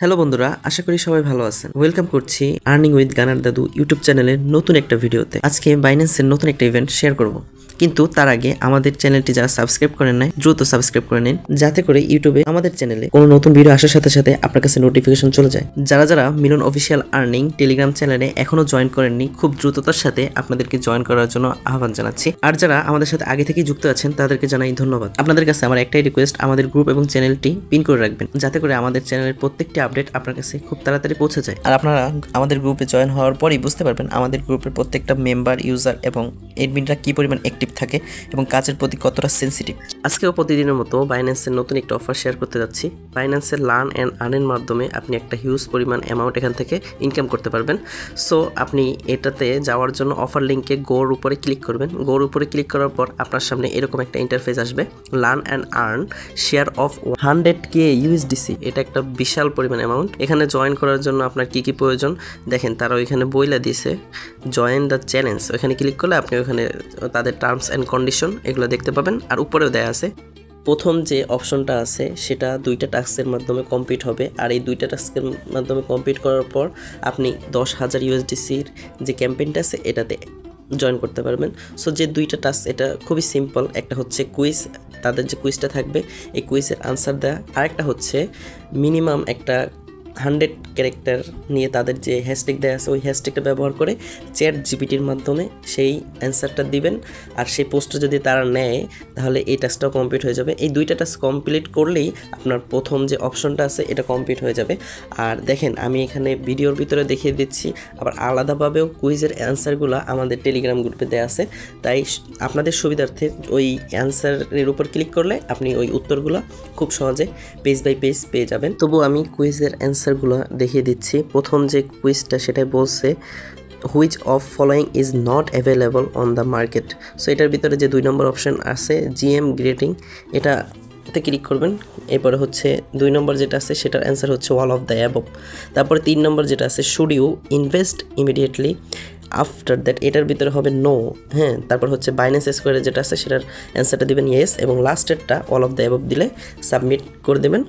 Hello বন্ধুরা, আশা করি সবাই ভালো আছেন। ওয়েলকাম করছি আর্নিং উইথ গানার দাদু ইউটিউব চ্যানেলের নতুন একটা ভিডিওতে। আজকে বাইন্যান্সের নতুন একটা ইভেন্ট শেয়ার করব, কিন্তু তার আগে আমাদের চ্যানেলটি যারা সাবস্ক্রাইব করেন নাই দ্রুত সাবস্ক্রাইব করে নিন, যাতে করে ইউটিউবে আমাদের চ্যানেলে কোনো নতুন ভিডিও আসার সাথে সাথে আপনার কাছে নোটিফিকেশন চলে যায়। যারা যারা মিলন অফিসিয়াল আর্নিং টেলিগ্রাম চ্যানেলে এখনো জয়েন করেননি, খুব দ্রুততার সাথে আপনাদেরকে জয়েন করার জন্য আহ্বান জানাচ্ছি। আর যারা আমাদের সাথে আগে থেকেই যুক্ত আছেন তাদেরকে জানাই ধন্যবাদ। আপনাদের কাছে আমার একটাই রিকোয়েস্ট, আমাদের গ্রুপ এবং চ্যানেলটি পিন করে রাখবেন, যাতে করে আমাদের চ্যানেলের প্রত্যেকটি আপডেট আপনার কাছে খুব তাড়াতাড়ি পৌঁছে যায়। আর আপনারা আমাদের গ্রুপে জয়েন হওয়ার পরই বুঝতে পারবেন আমাদের গ্রুপের প্রত্যেকটা মেম্বার, ইউজার এবং এডমিনরা কি পরিমাণ অ্যাক্টিভ থাকে এবং কাজের প্রতি কতটা সেন্সিটিভ। আজকেও প্রতিদিনের মতো বাইন্যান্সের নতুন একটা অফার শেয়ার করতে যাচ্ছি। বাইন্যান্সের লার্ন অ্যান্ড আর্নের মাধ্যমে আপনি একটা হিউজ পরিমাণ অ্যামাউন্ট এখান থেকে ইনকাম করতে পারবেন। সো আপনি এটাতে যাওয়ার জন্য অফার লিঙ্কে গোর উপরে ক্লিক করবেন। গোর উপরে ক্লিক করার পর আপনার সামনে এরকম একটা ইন্টারফেস আসবে, learn and earn share of 100K USDC. এটা একটা বিশাল পরিমাণ অ্যামাউন্ট। এখানে জয়েন করার জন্য আপনার কি কি প্রয়োজন দেখেন, তারা ওইখানে বইলা দিয়েছে জয়েন দ্য চ্যালেঞ্জ। ওইখানে ক্লিক করলে আপনি ওখানে তাদের টার্মস অ্যান্ড কন্ডিশন এগুলো দেখতে পাবেন। আর উপরেও দেয়া আছে প্রথম যে অপশনটা আছে সেটা 2টা টাস্কের মাধ্যমে কমপ্লিট হবে। আর এই 2টা টাস্কের মাধ্যমে কমপ্লিট করার পর আপনি 10,000 ইউএসডিসির যে ক্যাম্পেইনটা আছে এটাতে জয়েন করতে পারবেন। সো যে 2টা টাস্ক এটা খুবই সিম্পল। একটা হচ্ছে কুইজ, তাদের যে কুইজটা থাকবে এই কুইজের আনসার দেওয়া। আরেকটা হচ্ছে মিনিমাম একটা 100 ক্যারেক্টার নিয়ে তাদের যে হ্যাশট্যাগ দেওয়া আছে ওই হ্যাশট্যাগটা ব্যবহার করে চ্যাট জিপিটির মাধ্যমে সেই অ্যান্সারটা দিবেন। আর সেই পোস্টটা যদি তারা নেয় তাহলে এই টাস্কটাও কমপ্লিট হয়ে যাবে। এই 2টা টাস্ক কমপ্লিট করলেই আপনার প্রথম যে অপশনটা আছে এটা কমপ্লিট হয়ে যাবে। আর দেখেন আমি এখানে ভিডিওর ভিতরে দেখিয়ে দিচ্ছি, আবার আলাদাভাবেও কুইজের অ্যান্সারগুলো আমাদের টেলিগ্রাম গ্রুপে দেওয়া আছে। তাই আপনাদের সুবিধার্থে ওই অ্যান্সারের উপর ক্লিক করলে আপনি ওই উত্তরগুলো খুব সহজে পেজ বাই পেজ পেয়ে যাবেন। তবু আমি কুইজের অ্যান্সারগুলো দেখিয়ে দিচ্ছি। প্রথম যে কুইজটা সেটাই বলছে which of following is not available on the market. So এটার ভিতরে যে 2 নম্বর অপশন আছে জিএম গ্রেটিং, এটাতে ক্লিক করবেন। এরপরে হচ্ছে 2 নম্বর যেটা আছে সেটার অ্যান্সার হচ্ছে অল অফ দ্য অ্যাবভ। তারপরে 3 নম্বর যেটা আছে should you invest immediately after that, এটার ভিতরে হবে নো। হ্যাঁ, তারপর হচ্ছে বাইন্যান্স স্কোয়ারে যেটা আছে সেটার অ্যান্সারটা দেবেন ইয়েস, এবং লাস্টেরটা অল অফ দ্য অ্যাবভ দিলে সাবমিট করে দেবেন।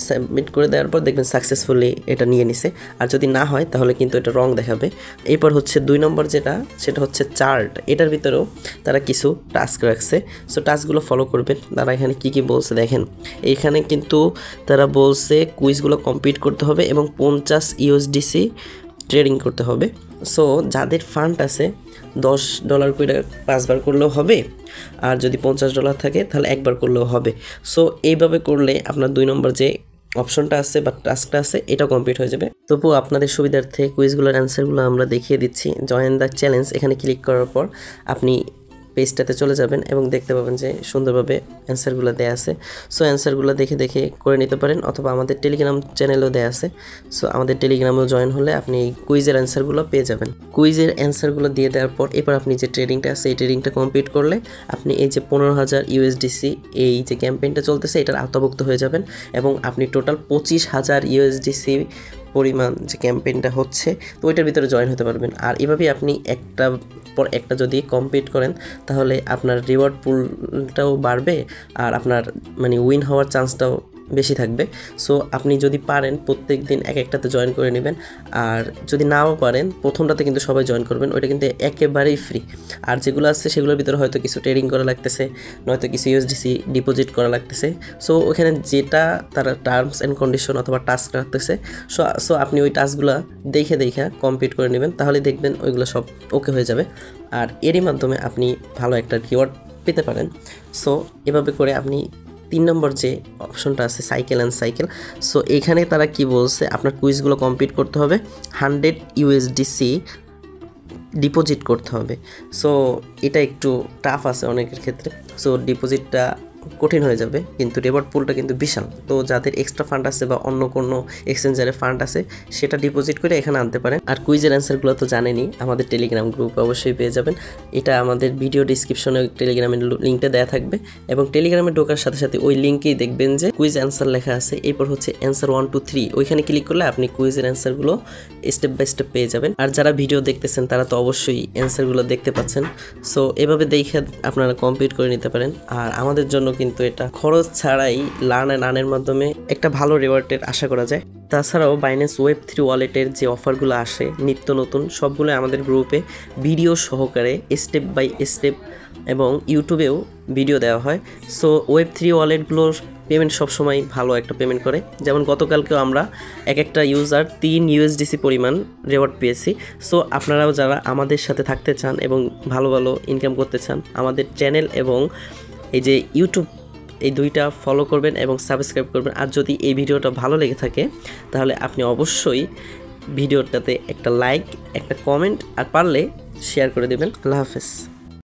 সাবমিট করে দেওয়ার পর দেখবেন সাকসেসফুলি এটা নিয়ে নিছে। আর যদি না হয় তাহলে কিন্তু এটা রং দেখাবে। এরপর হচ্ছে 2 নম্বর যেটা সেটা হচ্ছে চার্ট, এটার ভিতরেও তারা কিছু টাস্ক রাখছে। সো টাস্কগুলো ফলো করবেন। তারা এখানে কি কি বলছে দেখেন, এইখানে কিন্তু তারা বলছে কুইজগুলো কমপ্লিট করতে হবে এবং 50 ইউএসডিসি ট্রেডিং করতে হবে। সো যাদের ফান্ড আছে $10 করে 5 বার করলেও হবে, আর যদি $50 থাকে তাহলে একবার করলেও হবে। সো এইভাবে করলে আপনার 2 নম্বর যে অপশনটা আছে বা টাস্কটা আছে এটা কমপ্লিট হয়ে যাবে। তবুও আপনাদের সুবিধার্থে কুইজগুলোর অ্যান্সারগুলো আমরা দেখিয়ে দিচ্ছি। জয়েন দ্য চ্যালেঞ্জ এখানে ক্লিক করার পর আপনি পেজটাতে চলে যাবেন এবং দেখতে পাবেন যে সুন্দরভাবে অ্যান্সারগুলো দেয়া আছে। সো অ্যান্সারগুলো দেখে দেখে করে নিতে পারেন, অথবা আমাদের টেলিগ্রাম চ্যানেলেও দেয়া আছে। সো আমাদের টেলিগ্রামেও জয়েন হলে আপনি এই কুইজের অ্যান্সারগুলো পেয়ে যাবেন। কুইজের অ্যান্সারগুলো দিয়ে দেওয়ার পর এবার আপনি যে ট্রেডিংটা আছে এই ট্রেডিংটা কমপ্লিট করলে আপনি এই যে 15,000 ইউএসডিসি এই যে ক্যাম্পেইনটা চলতেছে এটার আওতাভুক্ত হয়ে যাবেন, এবং আপনি টোটাল 25,000 ইউএসডিসি পরিমাণ যে ক্যাম্পেইনটা হচ্ছে তো ওইটার ভিতরে জয়েন হতে পারবেন। আর এভাবেই আপনি একটা পর একটা যদি কমপ্লিট করেন তাহলে আপনার রিওয়ার্ড পুলটাও বাড়বে আর আপনার মানে উইন হওয়ার চান্সটাও বেশি থাকবে। সো আপনি যদি পারেন প্রত্যেক দিন এক একটাতে জয়েন করে নেবেন, আর যদি নাও পারেন প্রথমটাতে কিন্তু সবাই জয়েন করবেন, ওইটা কিন্তু একেবারেই ফ্রি। আর যেগুলো আছে সেগুলোর ভিতরে হয়তো কিছু ট্রেডিং করা লাগতেছে, নয়তো কিছু ইউএসডিসি ডিপোজিট করা লাগতেছে। সো ওখানে যেটা তারা টার্মস অ্যান্ড কন্ডিশন অথবা টাস্ক রাখতেছে সো আপনি ওই টাস্কগুলো দেখে কমপ্লিট করে নেবেন, তাহলে দেখবেন ওইগুলো সব ওকে হয়ে যাবে। আর এরই মাধ্যমে আপনি ভালো একটা রিওয়ার্ড পেতে পারেন। সো এভাবে করে আপনি 3 নম্বর যে অপশনটা আছে সাইকেল অ্যান্ড সাইকেল, সো এখানে তারা কি বলছে আপনার কুইজগুলো কমপ্লিট করতে হবে, 100 ইউএসডিসি ডিপোজিট করতে হবে। সো এটা একটু টাফ আছে অনেকের ক্ষেত্রে, সো ডিপোজিটটা কঠিন হয়ে যাবে, কিন্তু রিওয়ার্ড পুলটা কিন্তু বিশাল। তো যাদের এক্সট্রা ফান্ড আছে বা অন্য কোনো এক্সচেঞ্জারে ফান্ড আছে সেটা ডিপোজিট করে এখানে আনতে পারেন। আর কুইজের অ্যান্সারগুলো তো জানেনই, আমাদের টেলিগ্রাম গ্রুপে অবশ্যই পেয়ে যাবেন। এটা আমাদের ভিডিও ডিসক্রিপশনে টেলিগ্রামের লিঙ্কটা দেওয়া থাকবে, এবং টেলিগ্রামে ঢোকার সাথে সাথে ওই লিঙ্কেই দেখবেন যে কুইজ অ্যান্সার লেখা আছে। এরপর হচ্ছে অ্যান্সার 1 2 3, ওইখানে ক্লিক করলে আপনি কুইজের অ্যান্সারগুলো স্টেপ বাই স্টেপ পেয়ে যাবেন। আর যারা ভিডিও দেখতেছেন তারা তো অবশ্যই অ্যান্সারগুলো দেখতে পাচ্ছেন। সো এভাবে দেখে আপনারা কমপ্লিট করে নিতে পারেন। আর আমাদের জন্য জন্য কিন্তু এটা খরচ ছাড়াই লার্ন অ্যান্ড আর্নের মাধ্যমে একটা ভালো রিওয়ার্ডের আশা করা যায়। তাছাড়াও বাইন্যান্স Web3 ওয়ালেটের যে অফারগুলো আসে নিত্য নতুন সবগুলো আমাদের গ্রুপে ভিডিও সহকারে স্টেপ বাই স্টেপ এবং ইউটিউবেও ভিডিও দেওয়া হয়। সো Web3 ওয়ালেটগুলোর পেমেন্ট সবসময় ভালো একটা পেমেন্ট করে। যেমন গতকালকেও আমরা একটা ইউজার 3 USDC পরিমাণ রিওয়ার্ড পেয়েছি। সো আপনারাও যারা আমাদের সাথে থাকতে চান এবং ভালো ভালো ইনকাম করতে চান, আমাদের চ্যানেল এবং এই যে ইউটিউব এই দুইটা ফলো করবেন এবং সাবস্ক্রাইব করবেন। আর যদি এই ভিডিওটা ভালো লেগে থাকে তাহলে আপনি অবশ্যই ভিডিওটাতে একটা লাইক, একটা কমেন্ট আর পারলে শেয়ার করে দেবেন। আল্লাহ হাফেজ।